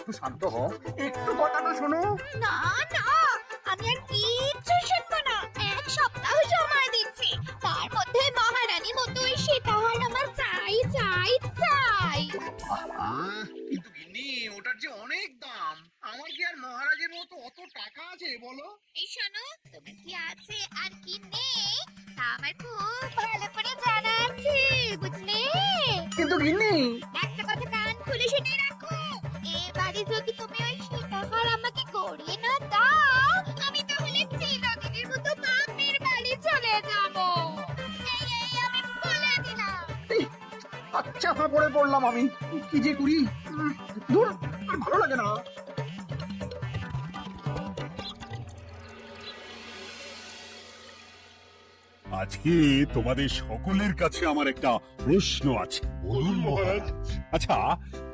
একটু শান্ত হও, একটু কথাটা শোনো। না না, আমি আর কিচ্ছু শুনবো না। এক সপ্তাহ সময় দিচ্ছি, তার মধ্যে মহারানী মতোই সীতাহার আমার চাই চাই চাই। কিন্তু গিন্নি, ওটার যে অনেক দাম। আমার কি আর মহারাজের মতো অত টাকা আছে বলো? এই শোনো, তুমি কি আছে আর কি নেই তা আমার খুব ভালো করে জানা আছে, বুঝলে? কিন্তু গিন্নি, একটা কথা কান খুলে শুনে রাখো, এবারে যদি তুমি ওই সীতাহার আমাকে গড়িয়ে না দাও, আমি তাহলে চিরদিনের মতো বাপের বাড়ি চলে যাব। এই আমি বলে দিলাম। আচ্ছা ফাঁপড়ে পড়লাম আমি, কি যে করি। দূর, আর ভালো লাগে না। আজকে তোমাদের সকলের কাছে আমার একটা প্রশ্ন আছে। বলুন মহারাজ। আচ্ছা,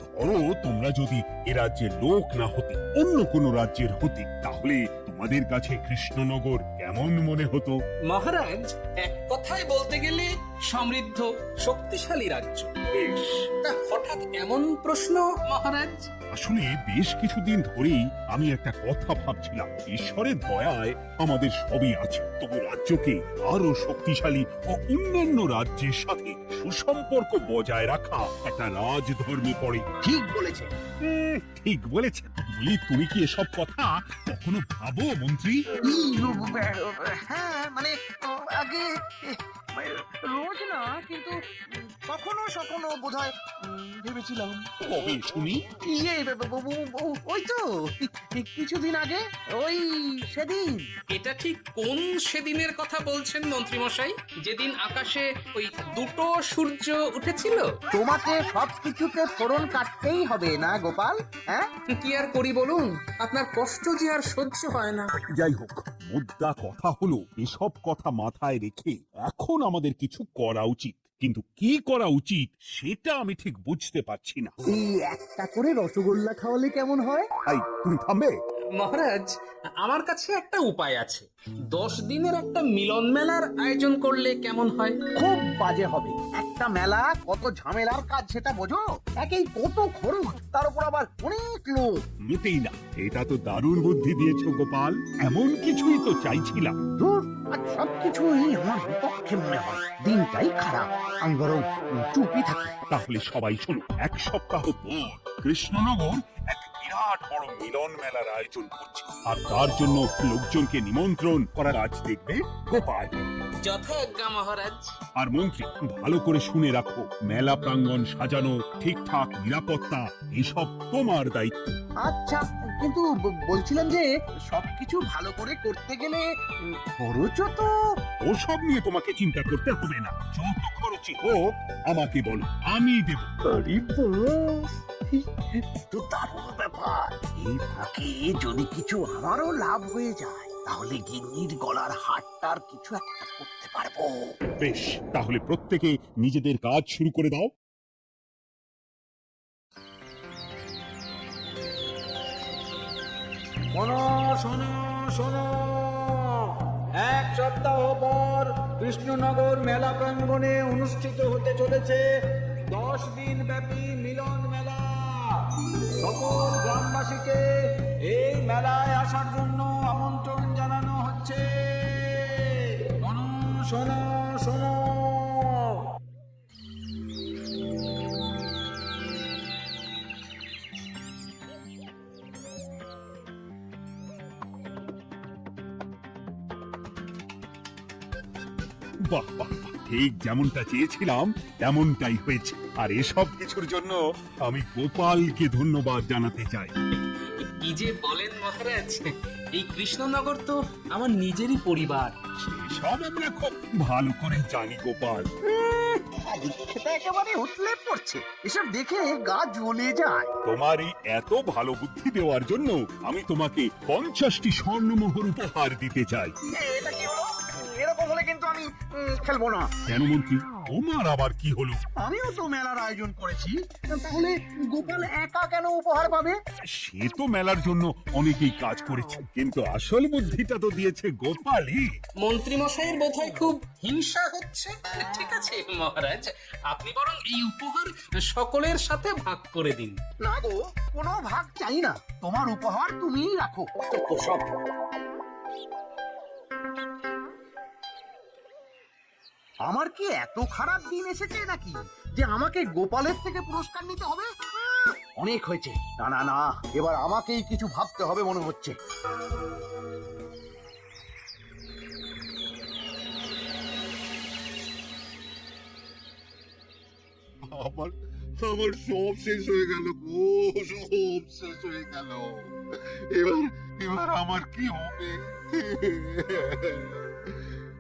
ধরো তোমরা যদি এ রাজ্যের লোক না হতে, অন্য কোনো রাজ্যের হতে, তাহলে তোমাদের কাছে কৃষ্ণনগর কেমন মনে হতো? মহারাজ, এক কথায় বলতে গেলে সমৃদ্ধ শক্তিশালী রাজ্য। বেশ, তা হঠাৎ এমন প্রশ্ন মহারাজ? আসলে বেশ কিছুদিন ধরেই আমি একটা কথা ভাবছিলাম। ঈশ্বরের দয়ায় আমাদের সবই আছে, তবু রাজ্যকে আরো শক্তিশালী ও অন্যান্য রাজ্যের সাথে সুসম্পর্ক বজায় রাখা একটা রাজধর্মে পড়ে। ঠিক বলেছে। ঠিক বলেছে। বলি, তুমি কি এসব কথা কখনো ভাবো মন্ত্রী? হ্যাঁ, মানে আগে মানে রোজ না, কিন্তু কখনো সখনো বোধহয় ভেবেছিলাম। কবে শুনি? ইয়ে, ওই তো কিছুদিন আগে, ওই সেদিন। এটা ঠিক কোন সেদিনের কথা বলছেন মন্ত্রী মশাই? যেদিন আকাশে ওই দুটো সূর্য উঠেছিল? তোমাকে সবকিছুতে ফোড়ন কাটতেই হবে না গোপাল, হ্যাঁ? কি আর করি বলুন, আপনার কষ্ট যে আর সহ্য হয় না। যাই হোক, মুদ্রা কথা হলো, এসব কথা মাথায় রেখে এখন আমাদের কিছু করা উচিত। কিন্তু কি করা উচিত সেটা আমি ঠিক বুঝতে পারছি না। এই একটা করে রসগোল্লা খাওয়ালে কেমন হয়? এই, তুমি থামবে? মহারাজ, আমার কাছে একটা উপায় আছে। 10 দিনের একটা মিলন মেলার আয়োজন করলে কেমন হয়? খুব বাজে হবে। একটা মেলা কত ঝামেলার কাজ সেটা বোঝো? একেই কত খরচ, তার উপর আবার অনেক লোক। মোটেই না, এটা তো দারুণ বুদ্ধি দিয়েছো গোপাল। এমন কিছুই তো চাইছিলাম। দূর, আর সবকিছুই আমার বিপক্ষে মনে হয়। দিনটাই খারাপ, আমি বরং চুপই থাকি। তাহলে সবাই শোনো, 1 সপ্তাহ পর কৃষ্ণনগর এক বিরাট বড় মিলন মেলার আয়োজন করছে, আর তার জন্য লোকজনকে নিমন্ত্রণ করার আজ দেখবে গোপাল। যথাজ্ঞা মহারাজ। আর মন্ত্রী, ভালো করে শুনে রাখো, মেলা প্রাঙ্গণ সাজানো, ঠিকঠাক নিরাপত্তা, এসব তোমার দায়িত্ব। আচ্ছা, কিন্তু বলছিলাম যে সবকিছু ভালো করে করতে গেলে খরচও তো। ওসব নিয়ে তোমাকে চিন্তা করতে হবে না। যত খরচই হোক আমাকে বলো, আমি দেব। আরে বাস, তো দারুণ ব্যাপার। এই ফাঁকে যদি কিছু আমারও লাভ হয়ে যায়, তাহলে গিন্নির গলার হারটার কিছু একটা করতে পারবো। বেশ, তাহলে প্রত্যেকে নিজেদের কাজ শুরু করে দাও। শোনো শোনো শোনো, 1 সপ্তাহ পর কৃষ্ণনগর মেলা প্রাঙ্গণে অনুষ্ঠিত হতে চলেছে 10 দিন ব্যাপী মিলন মেলা। সকল গ্রামবাসীকে এই মেলায় আসার জন্য আমন্ত্রণ জানানো হচ্ছে। শোনো শোনো শোনো। বাহ বাহ বাহ, ঠিক যেমনটা চেয়েছিলাম তেমনটাই হয়েছে। আর এসব কিছুর জন্য আমি গোপালকে ধন্যবাদ জানাতে চাই। কি যে বলেন মহারাজ, এই কৃষ্ণনগর তো আমার নিজেরই পরিবার। সেসব আমরা খুব ভালো করে জানি গোপাল। খেতে একেবারে উতলে পড়ছে, এসব দেখে গা জ্বলে যায়। তোমার এই এত ভালো বুদ্ধি দেওয়ার জন্য আমি তোমাকে 50টি স্বর্ণমোহর উপহার দিতে চাই। এটা কি হলো? এরকম হলে কিন্তু আমি খেলবো না। কেন মন্ত্রী, তোমার আবার কি হলো? আমিও তো মেলার আয়োজন করেছি, তাহলে গোপাল একা কেন উপহার পাবে? সে তো মেলার জন্য অনেকেই কাজ করেছে, কিন্তু আসল বুদ্ধিটা তো দিয়েছে গোপালই। মন্ত্রী মশাইয়ের বোধহয় খুব হিংসা হচ্ছে। ঠিক আছে মহারাজ, আপনি বরং এই উপহার সকলের সাথে ভাগ করে দিন। না গো, কোনো ভাগ চাই না, তোমার উপহার তুমিই রাখো। তো সব আমার কি এত খারাপ দিন এসেছে নাকি যে আমাকে গোপালের থেকে পুরস্কার নিতে হবে? অনেক হয়েছে। না না না, এবার আমাকেই কিছু ভাবতে হবে মনে হচ্ছে। আমার আমার সব শেষ হয়ে গেল গো, সব শেষ হয়ে গেল। এবার এবার আমার কি হবে?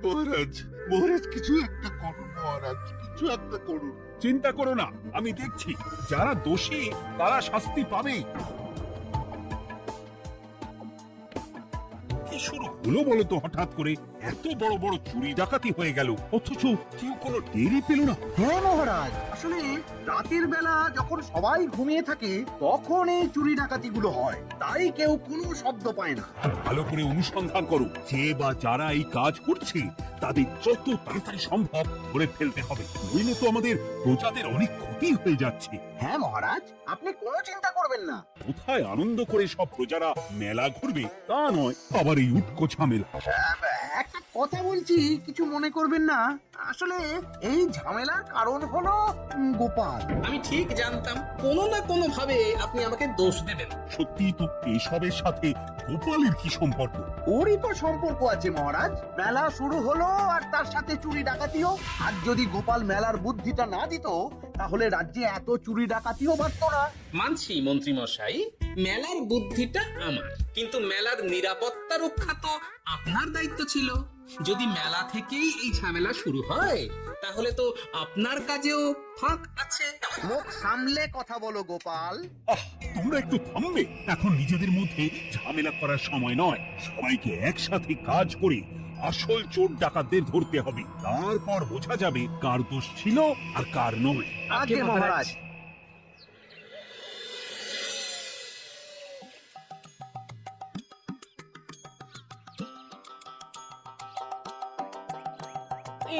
মহারাজ, মহারাজ কিছু একটা করুন, মহারাজ কিছু একটা করুন। চিন্তা করো না, আমি দেখছি যারা দোষী তারা শাস্তি পাবেই। কি শুরু হলো বলো তো হঠাৎ করে? এত বড় বড় চুরি ডাকাতি হয়ে গেল, অথচ কেউ কোনো টেরই পেল না। হ্যাঁ মহারাজ, আসলে রাতের বেলা যখন সবাই ঘুমিয়ে থাকে তখন এই চুরি ডাকাতিগুলো হয়, তাই কেউ কোনো শব্দ পায় না। ভালো করে অনুসন্ধান করো, যে বা যারা এই কাজ করছে তাদের যত তাড়াতাড়ি সম্ভব ধরে ফেলতে হবে, নইলে তো আমাদের প্রজাদের অনেক ক্ষতি হয়ে যাচ্ছে। হ্যাঁ মহারাজ, আপনি কোনো চিন্তা করবেন না। কোথায় আনন্দ করে সব প্রজারা মেলা ঘুরবে তা নয়, আবার এই উটকো ঝামেলা। একটা কথা বলছি, কিছু মনে করবেন না। আসলে এই ঝামেলার কারণ হলো গোপাল। আমি ঠিক জানতাম কোনো না কোনো ভাবে আপনি আমাকে দোষ দেবেন। সত্যি তো এসবের সাথে গোপালের কি সম্পর্ক? ওরই তো সম্পর্ক আছে মহারাজ। মেলা শুরু হলো আর তার সাথে চুরি ডাকাতিও। আর যদি গোপাল মেলার বুদ্ধিটা না দিত তাহলে রাজ্যে এত চুরি ডাকাতিও বাড়তো না। মানছি মন্ত্রী মশাই, মেলার বুদ্ধিটা আমার, কিন্তু মেলার নিরাপত্তা রক্ষা তো আপনার দায়িত্ব ছিল। যদি মেলা থেকেই এই ঝামেলা শুরু হয় তাহলে তো আপনার কাজেও ফাঁক আছে। মুখ সামলে কথা বলো গোপাল। তোমরা একটু থামবে? এখন নিজেদের মধ্যে ঝামেলা করার সময় নয়, সবাইকে একসাথে কাজ করে আসল চোর ডাকাতদের ধরতে হবে, তারপর বোঝা যাবে কার দোষ ছিল আর কার নয়। আগে মহারাজ।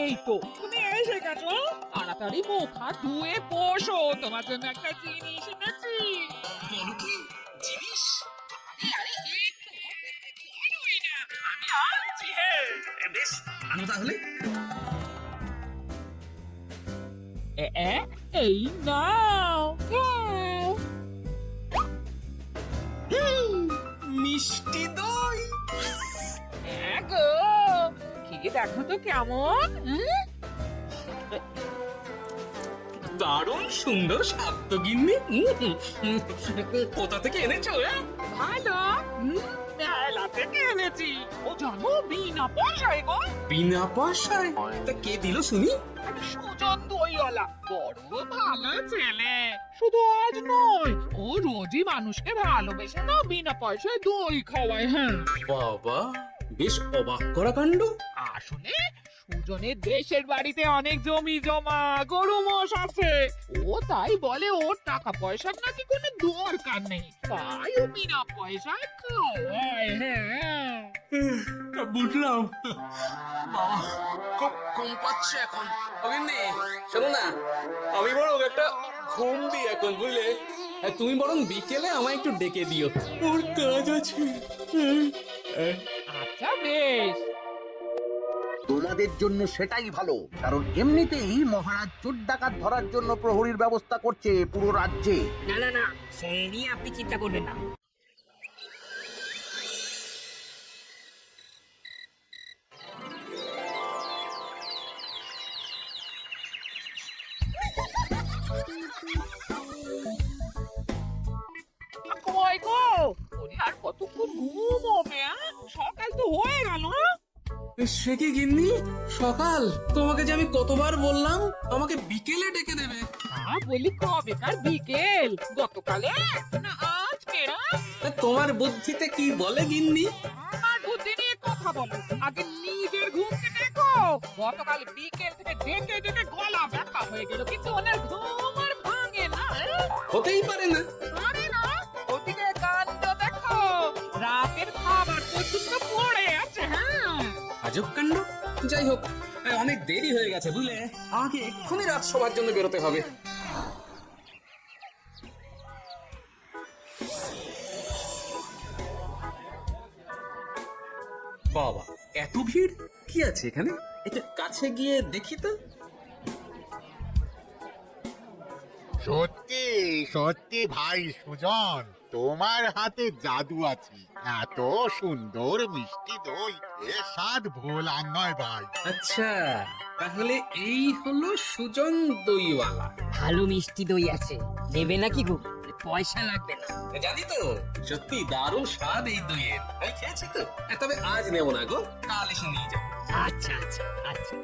এই তো তুমি এসে গেছো, তাড়াতাড়ি মুখ হাত ধুয়ে বসো, তোমার জন্য একটা জিনিস এনেছি। বলো কি জিনিস? আরে একটু অপেক্ষা করোই না, আমি আনছি। বেশ, আনো তাহলে। এই নাও খাও। মিষ্টি দই। গো খেয়ে দেখো তো কেমন। দারুণ সুন্দর স্বাদ তো গিন্নি। কোথা থেকে এনেছো? ভালো, মেলা থেকে এনেছি। ও জানো, বিনা পয়সায় গো। বিনা পয়সায়? তা কে দিল শুনি? সুজন দইওয়ালা, বড় ভালো ছেলে। শুধু আজ নয়, ও রোজই মানুষকে ভালোবেসে না বিনা পয়সায় দই খাওয়ায়। হ্যাঁ, বাবা, বেশ অবাক করা কাণ্ড। আসলে সুজনের দেশের বাড়িতে অনেক জমি জমা, গরু মোষ আছে। ও তাই বলে ওর টাকা পয়সার নাকি কোনো দরকার নেই, তাই ও বিনা পয়সায় খাওয়ায়। হ্যাঁ, বুঝলাম। বাবা, খুব ঘুম পাচ্ছে এখন। গিন্নি, শোনো না, আমি বরং একটা ঘুম দিই এখন, বুঝলে? তুমি বরং বিকেলে আমায় একটু ডেকে দিও, ওর কাজ আছে। আচ্ছা বেশ। তোমাদের জন্য সেটাই ভালো, কারণ এমনিতেই মহারাজ চোর ডাকাত ধরার জন্য প্রহরীর ব্যবস্থা করছে পুরো রাজ্যে। না না না, সে নিয়ে আপনি চিন্তা করবেন না। কই গো, ওরে আর কতক্ষণ ঘুম হবে? সকাল তো হয়ে গেল। সে কি গিন্নি, সকাল? তোমাকে যে আমি কতবার বললাম আমাকে বিকেলে ডেকে দেবে। বলি কবেকার বিকেল, গতকালে না আজকে? তা তোমার বুদ্ধিতে কি বলে গিন্নি? আমার বুদ্ধি নিয়ে কথা কথা বলো, আগে নিজের ঘুমকে দেখো। গতকাল বিকেল থেকে ডেকে ডেকে গলা ব্যথা হয়ে গেল, কিন্তু ওনার ঘুম আর ভাঙে না। হতেই পারে না। আরে না, ওদিকে কাণ্ড দেখো, রাতের খাবার পর্যন্ত পড়ে আছে। হ্যাঁ, আজব কাণ্ড। যাই হোক, অনেক দেরি হয়ে গেছে বুঝলে, আমাকে এক্ষুনি রাত শোবার জন্য বেরোতে হবে। বাবা, এত ভিড় কি আছে এখানে? একটু কাছে গিয়ে দেখি তো। সত্যি সত্যি ভাই সুজন, তোমার হাতে জাদু আছে। এত সুন্দর মিষ্টি দই এ স্বাদ ভোলার নয় ভাই। আচ্ছা, তাহলে এই হলো সুজন দইওয়ালা। ভালো মিষ্টি দই আছে, নেবে নাকি গো? পয়সা লাগবে না। জানি তো, সত্যি দারুণ স্বাদ এই দইয়ের। আমি খেয়েছি তো। তবে আজ নেব না গো, কাল এসে নিয়ে যাবো। আচ্ছা আচ্ছা আচ্ছা।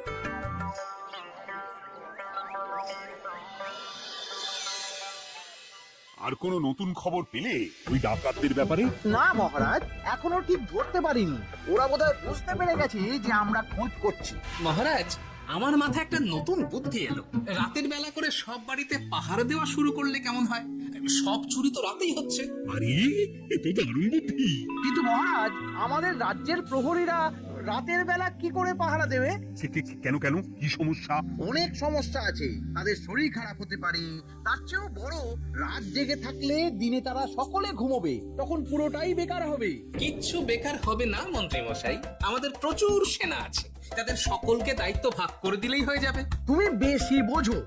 আর কোনো নতুন খবর পেলে ওই ডাকাতদের ব্যাপারে? না মহারাজ, এখনো ঠিক ধরতে পারিনি। ওরা বোধহয় বুঝতে পেরে গেছে যে আমরা খোঁজ করছি। মহারাজ, আমার মাথায় একটা নতুন বুদ্ধি এলো। রাতের বেলা করে সব বাড়িতে পাহারা দেওয়া শুরু করলে কেমন হয়? সব চুরি তো রাতেই হচ্ছে। আরে, এ তো দারুণ বুদ্ধি। কিন্তু মহারাজ, আমাদের রাজ্যের প্রহরীরা রাতের বেলা কি করে পাহারা দেবে? কেন কেন, কি সমস্যা? অনেক সমস্যা আছে। তাদের শরীর খারাপ হতে পারে, তার চেয়েও বড়, রাত জেগে থাকলে দিনে তারা সকলে ঘুমোবে, তখন পুরোটাই বেকার হবে। কিচ্ছু বেকার হবে না মন্ত্রী মশাই, আমাদের প্রচুর সেনা আছে। তাদের সকলকে দায়িত্ব ভাগ করে দিলেই হয়ে যাবে। তুমি বেশি বোঝো।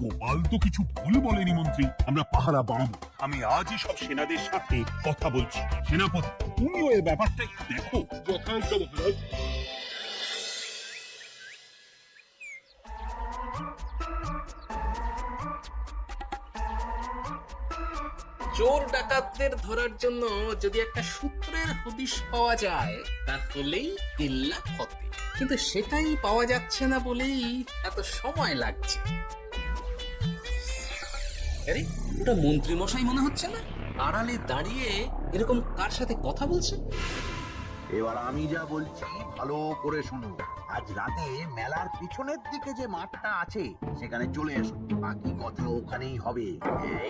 গোপাল তো কিছু ভুল বলেনি মন্ত্রী, আমরা পাহারা বাড়াবো। আমি আজই সব সেনাদের সাথে কথা বলছি। সেনাপতি, তুমিও এই ব্যাপারটা একটু দেখো। যথাজ্ঞা মহারাজ। চোর ডাকাতদের ধরার জন্য যদি একটা সূত্রের হদিশ পাওয়া যায়, তাহলেই কিল্লা ফতে। কিন্তু সেটাই পাওয়া যাচ্ছে না বলেই এত সময় লাগছে। আরে, ওটা মন্ত্রী মশাই মনে হচ্ছে না? আড়ালে দাঁড়িয়ে এরকম কার সাথে কথা বলছে? এবার আমি যা বলছি ভালো করে শুনো। আজ রাতে মেলার পিছনের দিকে যে মাঠটা আছে সেখানে চলে এসো। বাকি কথা ওখানেই হবে।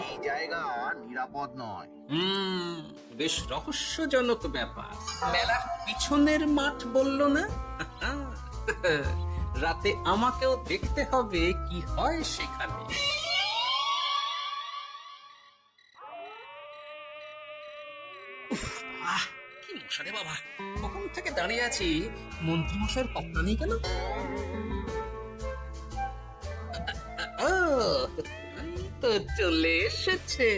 এই জায়গা নিরাপদ নয়। বেশ রহস্যজনক ব্যাপার। মেলার পিছনের মাঠ বললো না? রাতে আমাকেও দেখতে হবে কি হয় সেখানে। কি মশা রে বাবা, কখন থেকে দাঁড়িয়ে আছি, মন্ত্রী মশাইয়ের পাত্তা নেই কেন? এই তো চলে এসেছে।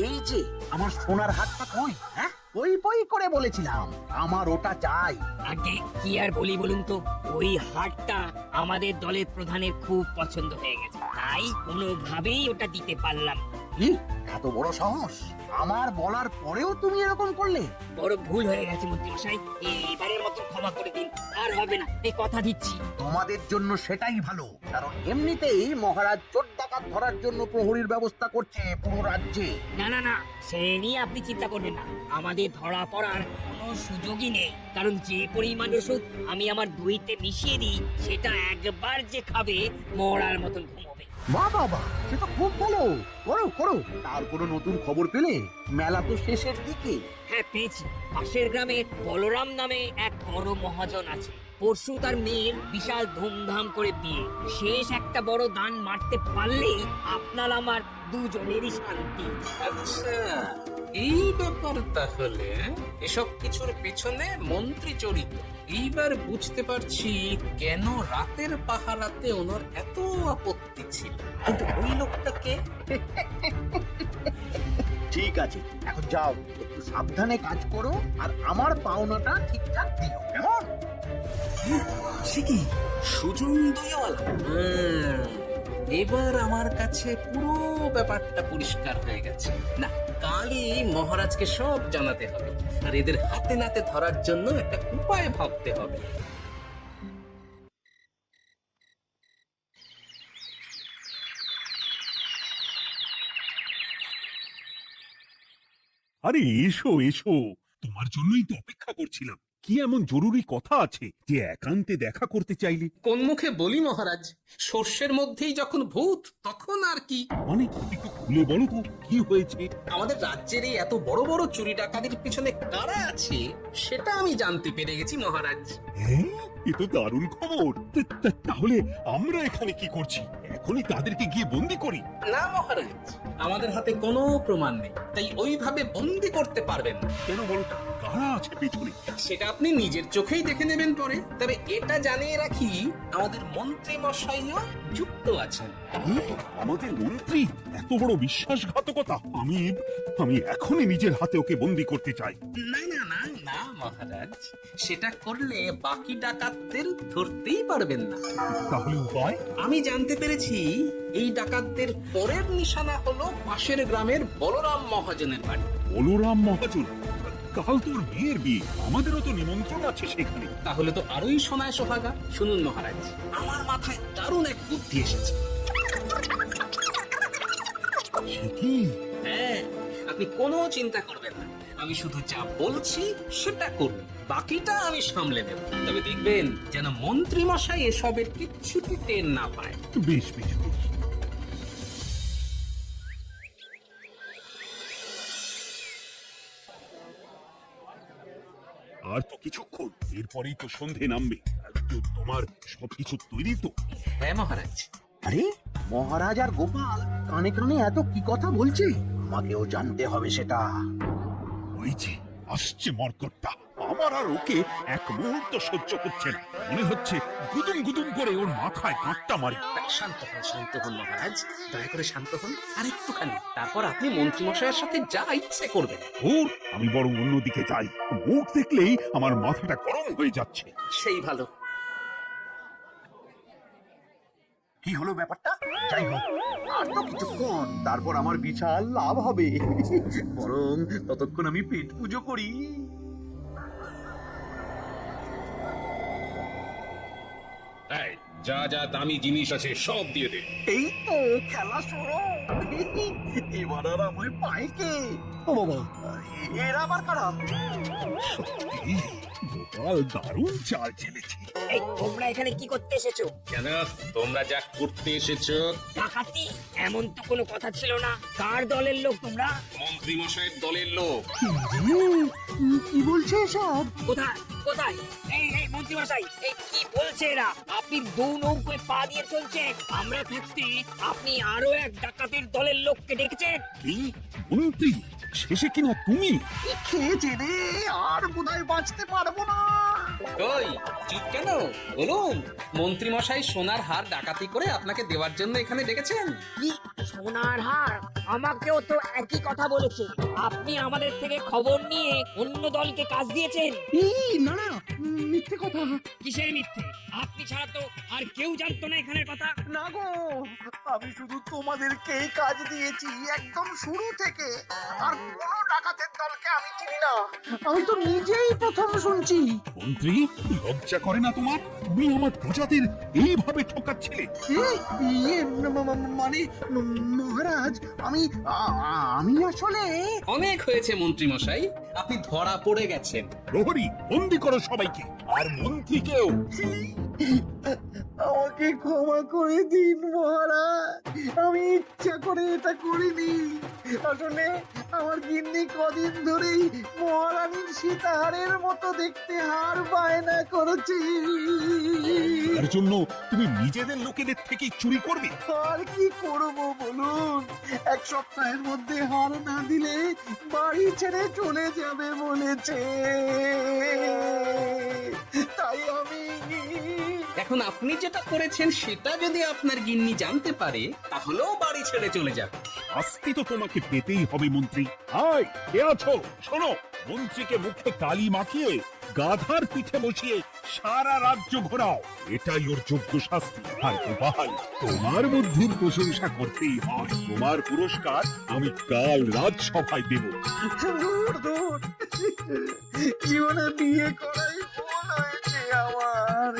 এই যে আমার সোনার হাতটা কই? হ্যাঁ, ওই বই করে বলেছিলাম আমার ওটা চাই। আগে কি আর বলি বলুন তো, ওই হারটা আমাদের দলের প্রধানের খুব পছন্দ হয়ে গেছে, তাই কোনোভাবেই ওটা দিতে পারলাম না। কি এত বড় সাহস! আমার বলার পরেও তুমি এরকম করলে? বড় ভুল হয়ে গেছে মন্ত্রী মশাই, এবারের মতো ক্ষমা করে দিন, আর হবে না, এই কথা দিচ্ছি। তোমাদের জন্য সেটাই ভালো, কারণ এমনিতেই মহারাজ চোর ডাকাত ধরার জন্য প্রহরীর ব্যবস্থা করছে পুরো রাজ্যে। না না না, সে নিয়ে আপনি চিন্তা করবেন না, আমাদের ধরা পড়ার কোনো সুযোগই নেই, কারণ যে পরিমাণ ওষুধ আমি আমার দইতে মিশিয়ে দিই, সেটা একবার যে খাবে মরার মতন ঘুমোবে। বাহ বাবা, সে তো খুব ভালো। করো করো। তার কোনো নতুন খবর পেলে? মেলা তো শেষের দিকে। হ্যাঁ পেয়েছি, পাশের গ্রামে বলরাম নামে এক বড় মহাজন আছে। পরশু তার মেয়ের বিশাল ধুমধাম করে বিয়ে। শেষ একটা বড় দান মারতে পারলেই আপনার আমার দুজনেরই শান্তি। আচ্ছা, এই ব্যাপার তাহলে। এসব কিছুর পেছনে মন্ত্রী জড়িত। এইবার বুঝতে পারছি কেন রাতের পাহারাতে ওনার এত আপত্তি ছিল। কিন্তু ওই লোকটাকে ঠিক আছে, এখন যাও, একটু সাবধানে কাজ করো আর আমার পাওনাটা ঠিকঠাক দিও, কেমন? সে কি সুজন দয়াওয়ালা? এবার আমার কাছে পুরো ব্যাপারটা পরিষ্কার হয়ে গেছে। না, কালই মহারাজকে সব জানাতে হবে, আর এদের হাতে নাতে ধরার জন্য একটা উপায় ভাবতে হবে। আরে এসো এসো, তোমার জন্যই তো অপেক্ষা করছিলাম। কি এমন জরুরি কথা আছে যে একান্তে দেখা করতে চাইলে? কোন মুখে বলি মহারাজ, সর্ষের মধ্যেই যখন ভূত তখন আর কি। মানে একটু খুলে বলো তো কি হয়েছে? আমাদের রাজ্যের এই এত বড় বড় চুরি ডাকাতির পিছনে কারা আছে সেটা আমি জানতে পেরে গেছি মহারাজ। হ্যাঁ, এ তো দারুণ খবর। তাহলে আমরা এখানে কি করছি? এখনই তাদেরকে গিয়ে বন্দি করি? না মহারাজ, আমাদের হাতে কোনো প্রমাণ নেই, তাই ওইভাবে বন্দি করতে পারবেন না। কেন বলো তো, কারা আছে পেছনে? সেটা আপনি নিজের চোখেই দেখে নেবেন পরে। তবে এটা জানিয়ে রাখি, আমাদের মন্ত্রী মশাইও যুক্ত আছেন। আমাদের মন্ত্রী? এত বড় বিশ্বাসঘাতকতা! আমি এখনই নিজের হাতে ওকে বন্দি করতে চাই। না না না না মহারাজ, সেটা করলে বাকি ডাকাতদের ধরতেই পারবেন না। তাহলে উপায়? আমি জানতে পেরেছি এই ডাকাতদের পরের নিশানা হলো পাশের গ্রামের বলরাম মহাজনের বাড়ি। বলরাম মহাজন? কাল তোর বিয়ের বিয়ে, আমাদেরও তো নিমন্ত্রণ আছে সেখানে। তাহলে তো আরোই সোনায় সোহাগা। শুনুন মহারাজ, আমার মাথায় দারুণ এক বুদ্ধি এসেছে। সে কি? হ্যাঁ, আপনি কোনো চিন্তা করবেন না, আমি শুধু যা বলছি সেটা করুন, বাকিটা আমি সামলে নেব। তবে দেখবেন যেন মন্ত্রী মশাই এসবের কিচ্ছুটি টের না পায়। বেশ বেশ বেশ। আর তো কিছুক্ষণ, এরপরেই তো সন্ধে নামবে। তোমার সবকিছু তৈরি তো? হ্যাঁ মহারাজ। আরে মহারাজ আর গোপাল কানে কানে এত কি কথা বলছে, আমাকেও জানতে হবে সেটা। ওই যে আসছে মর্কটটা, আমার আর ওকে এক মুহূর্ত সহ্য করছে না। মনে হচ্ছে গুদুম গুদুম করে ওর মাথায় কাঁটটা মারি। শান্ত হন মহারাজ, দয়া করে শান্ত হন আর একটুখানি, তারপর আপনি মন্ত্রী মশাইয়ের সাথে যা ইচ্ছে করবেন। ওর আমি বরং অন্যদিকে যাই, মুখ দেখলেই আমার মাথাটা গরম হয়ে যাচ্ছে। সেই ভালো। কি হলো ব্যাপারটা? যাই হোক, আর তো কিছুক্ষণ, তারপর আমার বিশাল লাভ হবে। বরং ততক্ষণ আমি পেট পুজো করি। যা যা দামি জিনিস আছে সব দিয়ে দে। এই তো খেলা শুরু। এবার আর আমায় পায় কে? ও বাবা, এরা আবার কারা? সত্যি গোপাল দারুণ চাল চেলেছে। এই তোমরা এখানে কি করতে এসেছো? কেন তোমরা যা করতে এসেছো? ডাকাতি? এমন তো কোনো কথা ছিল না। কার দলের লোক তোমরা? মন্ত্রী মশাইয়ের দলের লোক। কি বলছে এসব? কোথায় কোথায়? এই মন্ত্রী মশাই, এই কি বলছে এরা? আপনি দু নৌকোয় পা দিয়ে চলছেন, আমরা থাকতে আপনি আরো এক ডাকাতের দলের লোককে ডেকেছেন। কি মন্ত্রী? শেষে কিনা তুমি? খেয়েছে রে, আর বোধহয় বাঁচতে পারবো না। কই চুপ কেন? বলুন, মন্ত্রী মশাই সোনার হার ডাকাতি করে আপনাকে দেওয়ার জন্য এখানে ডেকেছেন। কি সোনার হার? আমাকেও তো একই কথা বলেছে। আপনি আমাদের থেকে খবর নিয়ে অন্য দলকে কাজ দিয়েছেন। না না, মিথ্যে কথা। কিসের মিথ্যে? আপনি ছাড়া তো আর কেউ জানতো না এখানের কথা। না গো, আমি শুধু তোমাদেরকেই কাজ দিয়েছি একদম শুরু থেকে। আর কোনো ডাকাতের দলকে আমি চিনি না, আমি তো নিজেই প্রথম শুনছি। মন্ত্রী, লজ্জা করে না তোমার? তুমি আমার প্রজাদের এইভাবে ঠকাচ্ছিলে। মানে মহারাজ, আমি আসলে অনেক হয়েছে মন্ত্রী মশাই, আপনি ধরা পড়ে গেছেন। প্রহরী, বন্দি করো সবাইকে, আর মন্ত্রীকেও। আমাকে ক্ষমা করে দিন মহারাজ, আমি ইচ্ছা করে এটা করিনি। আসলে আমার গিন্নি কদিন ধরেই মহারানীর সীতাহারের মতো দেখতে হার বায়না করেছি। তার জন্য তুমি নিজেদের লোকেদের থেকে চুরি করবে? আর কি করব বলুন, এক সপ্তাহের মধ্যে হার না দিলে বাড়ি ছেড়ে চলে যাবে বলেছে। তাই আমি এখন আপনি যেটা করেছেন সেটা যদি আপনার গিন্নি জানতে পারে, তাহলেও বাড়ি ছেড়ে চলে যাবে। শাস্তি তো তোমাকে পেতেই হবে মন্ত্রী। হাই, কে আছো? শোনো, মন্ত্রীকে মুখে কালি মাখিয়ে গাধার পিঠে বসিয়ে সারা রাজ্য ঘোরাও, এটাই ওর যোগ্য শাস্তি। আর গোপাল, তোমার বুদ্ধির প্রশংসা করতেই হয়। তোমার পুরস্কার আমি কাল রাজসভায় দেব। দূর দূর, জীবনে বিয়ে করাই ভুল হয়েছে আমার।